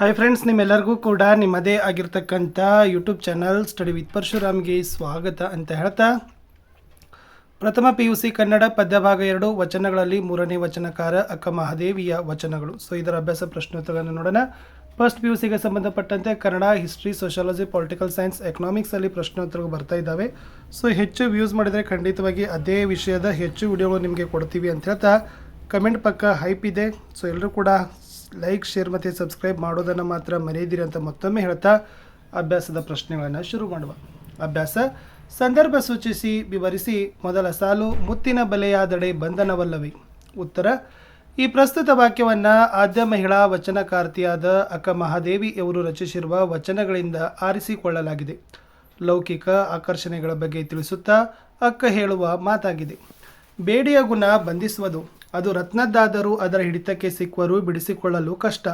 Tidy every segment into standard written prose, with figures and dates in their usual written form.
Hi friends, ನಿಮ್ಮೆಲ್ಲರಿಗೂ ಕೂಡ ನಿಮ್ಮದೇ ಆಗಿರ್ತಕ್ಕಂಥ ಯೂಟ್ಯೂಬ್ ಚಾನಲ್ ಸ್ಟಡಿ ವಿತ್ ಪರಶುರಾಮ್ಗೆ ಸ್ವಾಗತ ಅಂತ ಹೇಳ್ತಾ, ಪ್ರಥಮ PUC ಕನ್ನಡ ಪದ್ಯಭಾಗ 2 ವಚನಗಳಲ್ಲಿ 3ನೇ ವಚನಕಾರ ಅಕ್ಕ ಮಹಾದೇವಿಯ ವಚನಗಳು. ಸೊ ಇದರ ಅಭ್ಯಾಸ ಪ್ರಶ್ನೋತ್ತರಗಳನ್ನು ನೋಡೋಣ. ಫಸ್ಟ್ PUCಗೆ ಸಂಬಂಧಪಟ್ಟಂತೆ Kannada, history, sociology, political science, ಎಕನಾಮಿಕ್ಸಲ್ಲಿ ಪ್ರಶ್ನೋತ್ತರಗಳು ಬರ್ತಾ ಇದ್ದಾವೆ. ಸೊ ಹೆಚ್ಚು ವ್ಯೂಸ್ ಮಾಡಿದರೆ ಖಂಡಿತವಾಗಿ ಅದೇ ವಿಷಯದ ಹೆಚ್ಚು ವಿಡಿಯೋಗಳು ನಿಮಗೆ ಕೊಡ್ತೀವಿ ಅಂತ ಹೇಳ್ತಾ, ಕಮೆಂಟ್ ಪಕ್ಕ ಹೈಪ್ ಇದೆ. ಸೊ ಎಲ್ಲರೂ ಕೂಡ ಲೈಕ್, ಶೇರ್ ಮತ್ತು ಸಬ್ಸ್ಕ್ರೈಬ್ ಮಾಡೋದನ್ನು ಮಾತ್ರ ಮರೆಯದಿರಿ ಅಂತ ಮತ್ತೊಮ್ಮೆ ಹೇಳ್ತಾ ಅಭ್ಯಾಸದ ಪ್ರಶ್ನೆಗಳನ್ನು ಶುರು ಮಾಡುವ. ಅಭ್ಯಾಸ: ಸಂದರ್ಭ ಸೂಚಿಸಿ ವಿವರಿಸಿ. ಮೊದಲ ಸಾಲು: ಮುತ್ತಿನ ಬಲೆಯಾದಡೆ ಬಂಧನವಲ್ಲವೇ? ಉತ್ತರ: ಈ ಪ್ರಸ್ತುತ ವಾಕ್ಯವನ್ನು ಆದ್ಯ ಮಹಿಳಾ ವಚನಕಾರ್ತಿಯಾದ ಅಕ್ಕ ಮಹಾದೇವಿಯವರು ರಚಿಸಿರುವ ವಚನಗಳಿಂದ ಆರಿಸಿಕೊಳ್ಳಲಾಗಿದೆ. ಲೌಕಿಕ ಆಕರ್ಷಣೆಗಳ ಬಗ್ಗೆ ತಿಳಿಸುತ್ತಾ ಅಕ್ಕ ಹೇಳುವ ಮಾತಾಗಿದೆ. ಬೇಡಿಯ ಗುಣ ಬಂಧಿಸುವುದು. ಅದು ರತ್ನದ್ದಾದರೂ ಅದರ ಹಿಡಿತಕ್ಕೆ ಸಿಕ್ಕರೂ ಬಿಡಿಸಿಕೊಳ್ಳಲು ಕಷ್ಟ.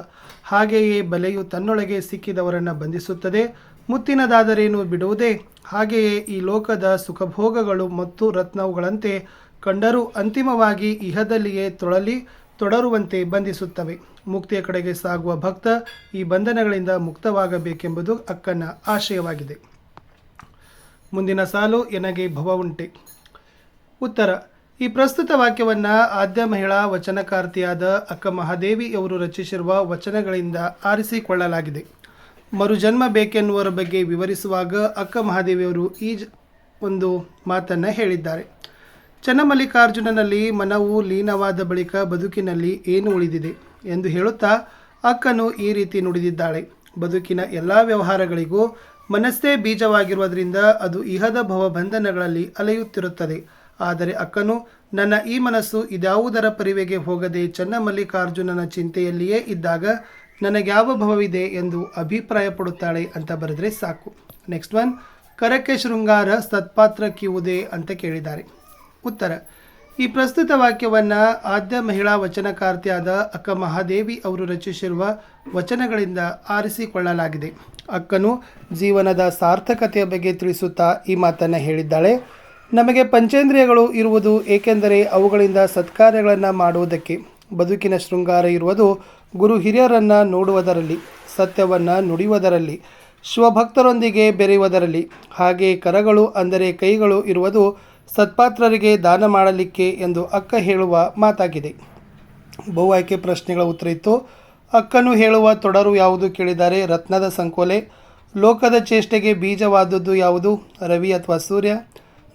ಹಾಗೆಯೇ ಬಲೆಯು ತನ್ನೊಳಗೆ ಸಿಕ್ಕಿದವರನ್ನು ಬಂಧಿಸುತ್ತದೆ. ಮುತ್ತಿನದಾದರೇನು ಬಿಡುವುದೇ? ಹಾಗೆಯೇ ಈ ಲೋಕದ ಸುಖಭೋಗಗಳು ಮತ್ತು ರತ್ನವುಗಳಂತೆ ಕಂಡರೂ ಅಂತಿಮವಾಗಿ ಇಹದಲ್ಲಿಯೇ ತೊಡರುವಂತೆ ಬಂಧಿಸುತ್ತವೆ. ಮುಕ್ತಿಯ ಕಡೆಗೆ ಸಾಗುವ ಭಕ್ತ ಈ ಬಂಧನಗಳಿಂದ ಮುಕ್ತವಾಗಬೇಕೆಂಬುದು ಅಕ್ಕನ ಆಶಯವಾಗಿದೆ. ಮುಂದಿನ ಸಾಲು: ಎನಗೆ ಭವ ಉಂಟೆ? ಉತ್ತರ: ಈ ಪ್ರಸ್ತುತ ವಾಕ್ಯವನ್ನು ಆದ್ಯ ಮಹಿಳಾ ವಚನಕಾರ್ತಿಯಾದ ಅಕ್ಕ ಮಹಾದೇವಿಯವರು ರಚಿಸಿರುವ ವಚನಗಳಿಂದ ಆರಿಸಿಕೊಳ್ಳಲಾಗಿದೆ. ಮರುಜನ್ಮ ಬೇಕೆನ್ನುವರ ಬಗ್ಗೆ ವಿವರಿಸುವಾಗ ಅಕ್ಕ ಮಹಾದೇವಿಯವರು ಈ ಒಂದು ಮಾತನ್ನು ಹೇಳಿದ್ದಾರೆ. ಚನ್ನಮಲ್ಲಿಕಾರ್ಜುನನಲ್ಲಿ ಮನವು ಲೀನವಾದ ಬಳಿಕ ಬದುಕಿನಲ್ಲಿ ಏನು ಉಳಿದಿದೆ ಎಂದು ಹೇಳುತ್ತಾ ಅಕ್ಕನು ಈ ರೀತಿ ನುಡಿದಿದ್ದಾಳೆ. ಬದುಕಿನ ಎಲ್ಲ ವ್ಯವಹಾರಗಳಿಗೂ ಮನಸ್ಸೇ ಬೀಜವಾಗಿರುವುದರಿಂದ ಅದು ಇಹದ ಭವಬಂಧನಗಳಲ್ಲಿ ಅಲೆಯುತ್ತಿರುತ್ತದೆ. ಆದರೆ ಅಕ್ಕನು ನನ್ನ ಈ ಮನಸ್ಸು ಇದ್ಯಾವುದರ ಪರಿವೆಗೆ ಹೋಗದೆ ಚನ್ನಮಲ್ಲಿಕಾರ್ಜುನನ ಚಿಂತೆಯಲ್ಲಿಯೇ ಇದ್ದಾಗ ನನಗ್ಯಾವ ಭವವಿದೆ ಎಂದು ಅಭಿಪ್ರಾಯಪಡುತ್ತಾಳೆ ಅಂತ ಬರೆದರೆ ಸಾಕು. ನೆಕ್ಸ್ಟ್ ಒನ್: ಕರಕ್ಕೆ ಶೃಂಗಾರ ಸತ್ಪಾತ್ರ ಕಿವುದೇ ಅಂತ ಕೇಳಿದ್ದಾರೆ. ಉತ್ತರ: ಈ ಪ್ರಸ್ತುತ ವಾಕ್ಯವನ್ನು ಆದ್ಯ ಮಹಿಳಾ ವಚನಕಾರ್ತಿಯಾದ ಅಕ್ಕ ಮಹಾದೇವಿ ಅವರು ರಚಿಸಿರುವ ವಚನಗಳಿಂದ ಆರಿಸಿಕೊಳ್ಳಲಾಗಿದೆ. ಅಕ್ಕನು ಜೀವನದ ಸಾರ್ಥಕತೆಯ ಬಗ್ಗೆ ತಿಳಿಸುತ್ತಾ ಈ ಮಾತನ್ನು ಹೇಳಿದ್ದಾಳೆ. ನಮಗೆ ಪಂಚೇಂದ್ರಿಯಗಳು ಇರುವುದು ಏಕೆಂದರೆ ಅವುಗಳಿಂದ ಸತ್ಕಾರ್ಯಗಳನ್ನು ಮಾಡುವುದಕ್ಕೆ. ಬದುಕಿನ ಶೃಂಗಾರ ಇರುವುದು ಗುರು ಹಿರಿಯರನ್ನು ನೋಡುವುದರಲ್ಲಿ, ಸತ್ಯವನ್ನು ನುಡಿಯುವುದರಲ್ಲಿ, ಶಿವಭಕ್ತರೊಂದಿಗೆ ಬೆರೆಯುವುದರಲ್ಲಿ. ಹಾಗೆಯೇ ಕರಗಳು ಅಂದರೆ ಕೈಗಳು ಇರುವುದು ಸತ್ಪಾತ್ರರಿಗೆ ದಾನ ಮಾಡಲಿಕ್ಕೆ ಎಂದು ಅಕ್ಕ ಹೇಳುವ ಮಾತಾಗಿದೆ. ಬಹು ಆಯ್ಕೆ ಪ್ರಶ್ನೆಗಳ ಉತ್ತರ ಇತ್ತು. ಅಕ್ಕನು ಹೇಳುವ ತೊಡರು ಯಾವುದು ಕೇಳಿದ್ದಾರೆ. ರತ್ನದ ಸಂಕೋಲೆ. ಲೋಕದ ಚೇಷ್ಟೆಗೆ ಬೀಜವಾದದ್ದು ಯಾವುದು? ರವಿ ಅಥವಾ ಸೂರ್ಯ.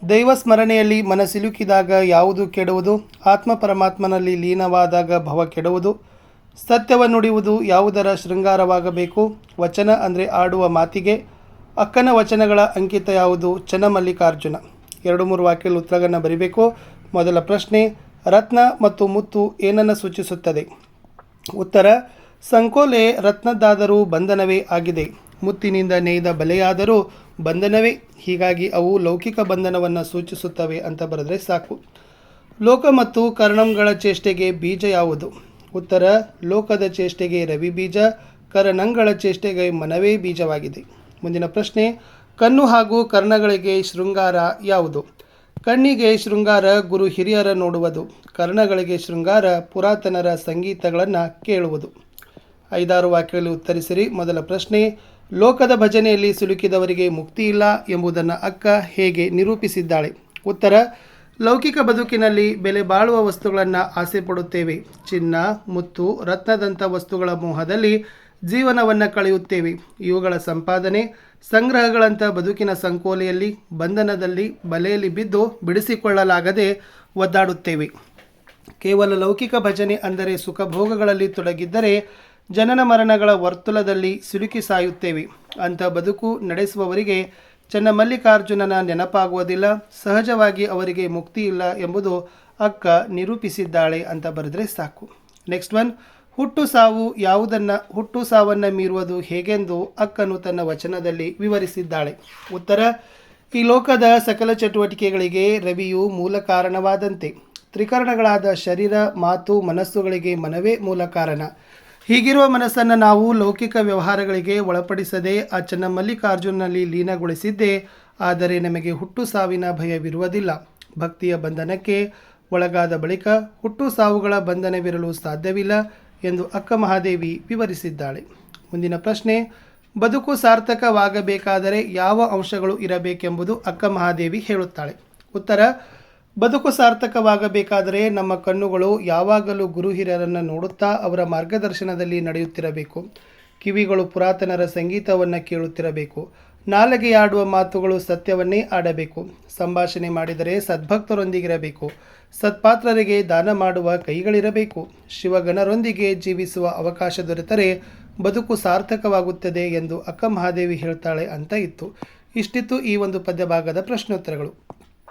ದೈವ ಸ್ಮರಣೆಯಲ್ಲಿ ಮನಸ್ಸಿಲುಕಿದಾಗ ಯಾವುದು ಕೆಡುವುದು? ಆತ್ಮ ಪರಮಾತ್ಮನಲ್ಲಿ ಲೀನವಾದಾಗ ಭವ ಕೆಡುವುದು. ಸತ್ಯವನ್ನು ನುಡಿಯುವುದು ಯಾವುದರ ಶೃಂಗಾರವಾಗಬೇಕು? ವಚನ ಅಂದರೆ ಆಡುವ ಮಾತಿಗೆ. ಅಕ್ಕನ ವಚನಗಳ ಅಂಕಿತ ಯಾವುದು? ಚನ್ನಮಲ್ಲಿಕಾರ್ಜುನ. 2-3 ವಾಕ್ಯಗಳ ಉತ್ತರಗಳನ್ನು ಬರೀಬೇಕು. ಮೊದಲ ಪ್ರಶ್ನೆ: ರತ್ನ ಮತ್ತು ಮುತ್ತು ಏನನ್ನು ಸೂಚಿಸುತ್ತದೆ? ಉತ್ತರ: ಸಂಕೋಲೆ ರತ್ನದ್ದಾದರೂ ಬಂಧನವೇ ಆಗಿದೆ. ಮುತ್ತಿನಿಂದ ನೇಯ್ದ ಬಲೆಯಾದರೂ ಬಂಧನವೇ. ಹೀಗಾಗಿ ಅವು ಲೌಕಿಕ ಬಂಧನವನ್ನು ಸೂಚಿಸುತ್ತವೆ ಅಂತ ಬರೆದರೆ ಸಾಕು. ಲೋಕ ಮತ್ತು ಕರ್ಣಂಗಳ ಚೇಷ್ಟೆಗೆ ಬೀಜ ಯಾವುದು? ಉತ್ತರ: ಲೋಕದ ಚೇಷ್ಟೆಗೆ ರವಿ ಬೀಜ, ಕರ್ಣಂಗಳ ಚೇಷ್ಟೆಗೆ ಮನವೇ ಬೀಜವಾಗಿದೆ. ಮುಂದಿನ ಪ್ರಶ್ನೆ: ಕಣ್ಣು ಹಾಗೂ ಕರ್ಣಗಳಿಗೆ ಶೃಂಗಾರ ಯಾವುದು? ಕಣ್ಣಿಗೆ ಶೃಂಗಾರ ಗುರು ಹಿರಿಯರ ನೋಡುವುದು. ಕರ್ಣಗಳಿಗೆ ಶೃಂಗಾರ ಪುರಾತನರ ಸಂಗೀತಗಳನ್ನು ಕೇಳುವುದು. 5-6 ವಾಕ್ಯಗಳಲ್ಲಿ ಉತ್ತರಿಸಿರಿ. ಮೊದಲ ಪ್ರಶ್ನೆ: ಲೋಕದ ಭಜನೆಯಲ್ಲಿ ಸಿಲುಕಿದವರಿಗೆ ಮುಕ್ತಿ ಇಲ್ಲ ಎಂಬುದನ್ನು ಅಕ್ಕ ಹೇಗೆ ನಿರೂಪಿಸಿದ್ದಾಳೆ? ಉತ್ತರ: ಲೌಕಿಕ ಬದುಕಿನಲ್ಲಿ ಬೆಲೆ ಬಾಳುವ ವಸ್ತುಗಳನ್ನು ಆಸೆ ಪಡುತ್ತೇವೆ. ಚಿನ್ನ, ಮುತ್ತು, ರತ್ನದಂಥ ವಸ್ತುಗಳ ಮೋಹದಲ್ಲಿ ಜೀವನವನ್ನು ಕಳೆಯುತ್ತೇವೆ. ಇವುಗಳ ಸಂಪಾದನೆ, ಸಂಗ್ರಹಗಳಂಥ ಬದುಕಿನ ಸಂಕೋಲೆಯಲ್ಲಿ, ಬಂಧನದಲ್ಲಿ, ಬಲೆಯಲ್ಲಿ ಬಿದ್ದು ಬಿಡಿಸಿಕೊಳ್ಳಲಾಗದೆ ಒದ್ದಾಡುತ್ತೇವೆ. ಕೇವಲ ಲೌಕಿಕ ಭಜನೆ ಅಂದರೆ ಸುಖಭೋಗಗಳಲ್ಲಿ ತೊಡಗಿದ್ದರೆ ಜನನ ಮರಣಗಳ ವರ್ತುಲದಲ್ಲಿ ಸಿಲುಕಿ ಸಾಯುತ್ತೇವೆ. ಅಂಥ ಬದುಕು ನಡೆಸುವವರಿಗೆ ಚನ್ನಮಲ್ಲಿಕಾರ್ಜುನನ ನೆನಪಾಗುವುದಿಲ್ಲ. ಸಹಜವಾಗಿ ಅವರಿಗೆ ಮುಕ್ತಿ ಇಲ್ಲ ಎಂಬುದು ಅಕ್ಕ ನಿರೂಪಿಸಿದ್ದಾಳೆ ಅಂತ ಬರೆದರೆ ಸಾಕು. ನೆಕ್ಸ್ಟ್ ಒನ್: ಹುಟ್ಟು ಸಾವನ್ನು ಮೀರುವುದು ಹೇಗೆಂದು ಅಕ್ಕನು ತನ್ನ ವಚನದಲ್ಲಿ ವಿವರಿಸಿದ್ದಾಳೆ. ಉತ್ತರ: ಈ ಲೋಕದ ಸಕಲ ಚಟುವಟಿಕೆಗಳಿಗೆ ರವಿಯು ಮೂಲ ಕಾರಣವಾದಂತೆ ತ್ರಿಕರಣಗಳಾದ ಶರೀರ, ಮಾತು, ಮನಸ್ಸುಗಳಿಗೆ ಮನವೇ ಮೂಲ ಕಾರಣ. ಹೀಗಿರುವ ಮನಸ್ಸನ್ನು ನಾವು ಲೌಕಿಕ ವ್ಯವಹಾರಗಳಿಗೆ ಒಳಪಡಿಸದೆ ಆ ಚನ್ನಮಲ್ಲಿಕಾರ್ಜುನಲ್ಲಿ ಲೀನಗೊಳಿಸಿದ್ದೇ ಆದರೆ ನಮಗೆ ಹುಟ್ಟು ಸಾವಿನ ಭಯವಿರುವುದಿಲ್ಲ. ಭಕ್ತಿಯ ಬಂಧನಕ್ಕೆ ಒಳಗಾದ ಬಳಿಕ ಹುಟ್ಟು ಸಾವುಗಳ ಬಂಧನವಿರಲು ಸಾಧ್ಯವಿಲ್ಲ ಎಂದು ಅಕ್ಕ ಮಹಾದೇವಿ ವಿವರಿಸಿದ್ದಾಳೆ. ಮುಂದಿನ ಪ್ರಶ್ನೆ, ಬದುಕು ಸಾರ್ಥಕವಾಗಬೇಕಾದರೆ ಯಾವ ಅಂಶಗಳು ಇರಬೇಕೆಂಬುದು ಅಕ್ಕ ಮಹಾದೇವಿ ಹೇಳುತ್ತಾಳೆ. ಉತ್ತರ, ಬದುಕು ಸಾರ್ಥಕವಾಗಬೇಕಾದರೆ ನಮ್ಮ ಕಣ್ಣುಗಳು ಯಾವಾಗಲೂ ಗುರು ಹಿರಿಯರನ್ನು ನೋಡುತ್ತಾ ಅವರ ಮಾರ್ಗದರ್ಶನದಲ್ಲಿ ನಡೆಯುತ್ತಿರಬೇಕು. ಕಿವಿಗಳು ಪುರಾತನರ ಸಂಗೀತವನ್ನು ಕೇಳುತ್ತಿರಬೇಕು. ನಾಲಿಗೆಯಾಡುವ ಮಾತುಗಳು ಸತ್ಯವನ್ನೇ ಆಡಬೇಕು. ಸಂಭಾಷಣೆ ಮಾಡಿದರೆ ಸದ್ಭಕ್ತರೊಂದಿಗಿರಬೇಕು. ಸತ್ಪಾತ್ರರಿಗೆ ದಾನ ಮಾಡುವ ಕೈಗಳಿರಬೇಕು. ಶಿವಗಣರೊಂದಿಗೆ ಜೀವಿಸುವ ಅವಕಾಶ ದೊರೆತರೆ ಬದುಕು ಸಾರ್ಥಕವಾಗುತ್ತದೆ ಎಂದು ಅಕ್ಕ ಮಹಾದೇವಿ ಹೇಳ್ತಾಳೆ ಅಂತ ಇತ್ತು. ಇಷ್ಟಿತ್ತು ಈ ಒಂದು ಪದ್ಯಭಾಗದ ಪ್ರಶ್ನೋತ್ತರಗಳು.